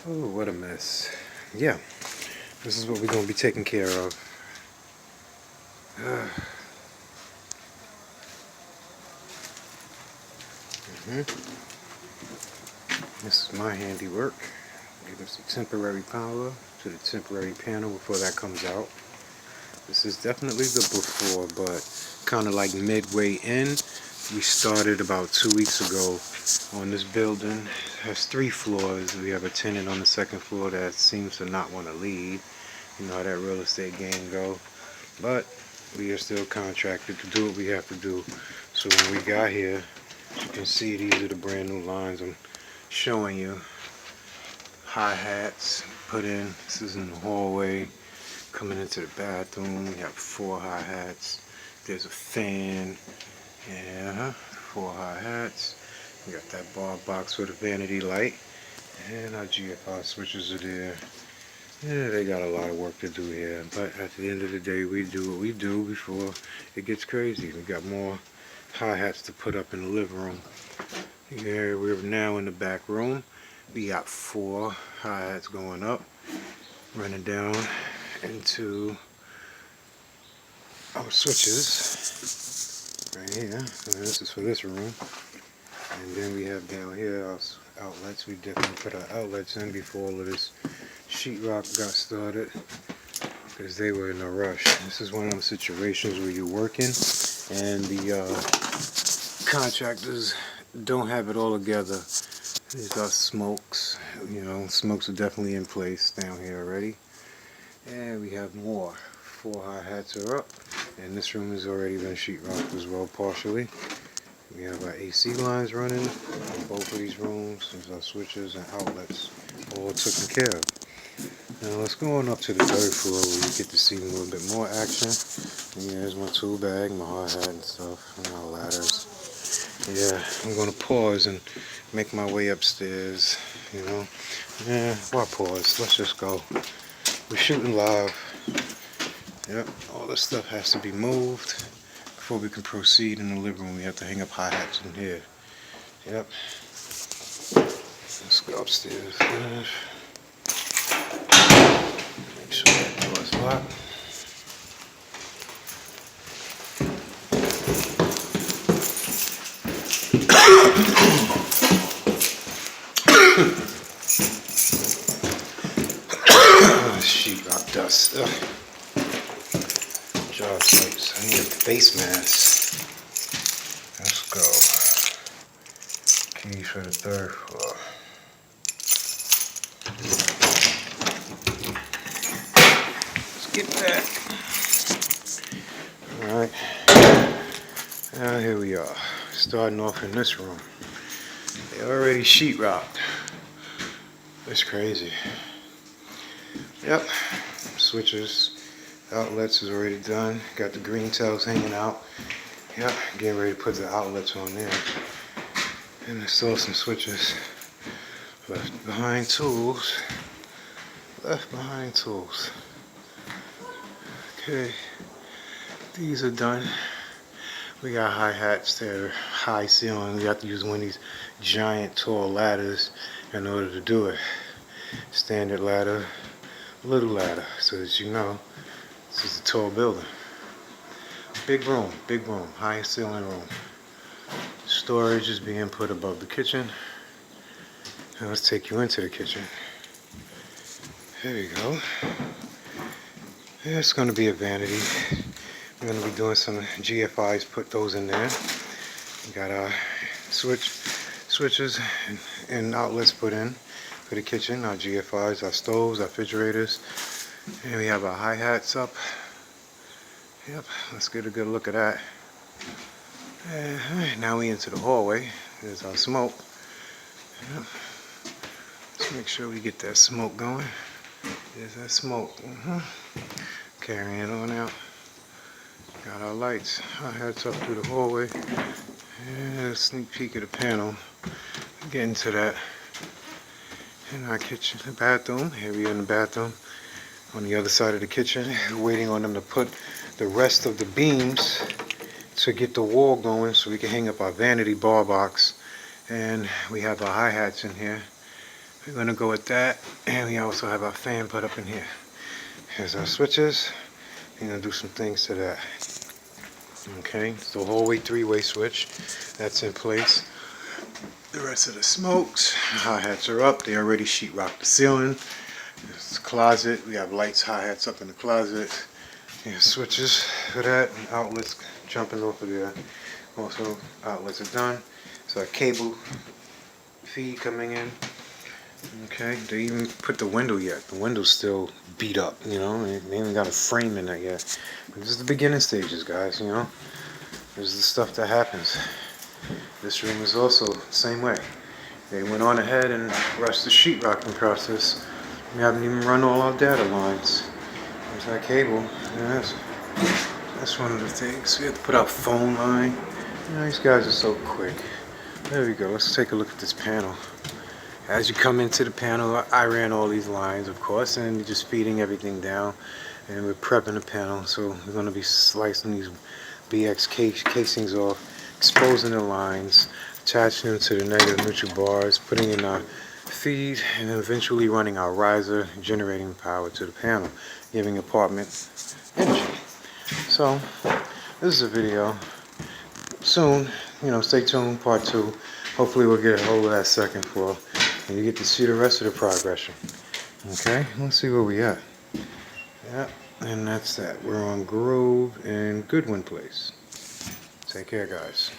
Oh, what a mess. Yeah, this is what we're going to be taking care of. This is my handiwork. Give us the temporary power to the temporary panel before that comes out. This is definitely the before, but kind of like midway in. We started about 2 weeks ago on this building. It has 3 floors. We have a tenant on the second floor that seems to not want to leave. You know how that real estate game go. But we are still contracted to do what we have to do. So when we got here, as you can see, these are the brand new lines I'm showing you. Hi-hats put in. This is in the hallway. Coming into the bathroom, we have 4 hi-hats. There's a fan. Yeah, 4 hi-hats. We got that bar box with a vanity light. And our GFI switches are there. Yeah, they got a lot of work to do here. But at the end of the day, we do what we do before it gets crazy. We got more hi-hats to put up in the living room. Here, we're now in the back room. We got 4 hi-hats going up, running down into our switches right here. And this is for this room. And then we have down here our outlets. We definitely put our outlets in before all of this sheetrock got started because they were in a rush. This is one of those situations where you're working and the contractors don't have it all together. These are smokes. You know, smokes are definitely in place down here already. And we have more. 4 hi-hats are up. And this room has already been sheetrocked as well, partially. We have our AC lines running in both of these rooms. There's our switches and outlets all taken care of. Now let's go on up to the 3rd floor where you get to see a little bit more action. Yeah, there's my tool bag, my hard hat and stuff, and our ladders. Yeah, I'm going to pause and make my way upstairs, you know. Yeah, why pause? Let's just go. We're shooting live. Yep, all this stuff has to be moved before we can proceed in the living room. We have to hang up hi-hats in here. Yep. Let's go upstairs. Make sure that door is locked. Sheetrock dust. Ugh. Jaw swipes. I need a face mask. Let's go. Keys for the 3rd floor. Let's get back. Alright. Now here we are. Starting off in this room. They already sheetrocked. That's crazy. Yep. Switches. Outlets is already done. Got the green tails hanging out. Yep, getting ready to put the outlets on there. And there's still some switches left behind tools. Left behind tools. Okay, these are done. We got hi-hats that are high ceiling. We have to use one of these giant tall ladders in order to do it. Standard ladder, little ladder, so that you know this is a tall building. Big room, high ceiling room. Storage is being put above the kitchen. Now let's take you into the kitchen. There you go. It's going to be a vanity. We're going to be doing some GFIs, put those in there. We got our switches and outlets put in for the kitchen, our GFIs, our stoves, our refrigerators. And we have our hi-hats up. Yep, let's get a good look at that. Alright, now we into the hallway. There's our smoke. Yep. Let's make sure we get that smoke going. There's that smoke. Carrying it on out. Got our lights. Our heads up through the hallway. And a sneak peek of the panel. Getting to that. In our kitchen, the bathroom. Here we are in the bathroom. On the other side of the kitchen, waiting on them to put the rest of the beams to get the wall going so we can hang up our vanity bar box. And we have our hi-hats in here. we're going to go with that. And we also have our fan put up in here. Here's our switches. We're going to do some things to that. Okay, it's the hallway 3-way switch. That's in place. The rest of the smokes, hi-hats are up. They already sheetrocked the ceiling. This closet, we have lights, hi-hats up in the closet. Here's switches for that, and outlets jumping off of there. Also, outlets are done. So a cable feed coming in. Okay, they even put the window yet. The window's still beat up, you know. They even got a frame in there yet. But this is the beginning stages, guys, you know. This is the stuff that happens. This room is also the same way. They went on ahead and rushed the sheetrocking process. We haven't even run all our data lines. There's that cable. Yes. That's one of the things. We have to put out phone line. You know, these guys are so quick. There we go. Let's take a look at this panel. As you come into the panel, I ran all these lines, of course, and you're just feeding everything down. And we're prepping the panel. So we're going to be slicing these BX casings off, exposing the lines, attaching them to the negative neutral bars, putting in our feed, and then eventually running our riser, generating power to the panel, giving apartment energy. So this is a video. Soon, you know, stay tuned, part 2. Hopefully we'll get a hold of that second floor and you get to see the rest of the progression. Okay, let's see where we at. Yeah, and that's that. We're on Grove and Goodwin Place. Take care, guys.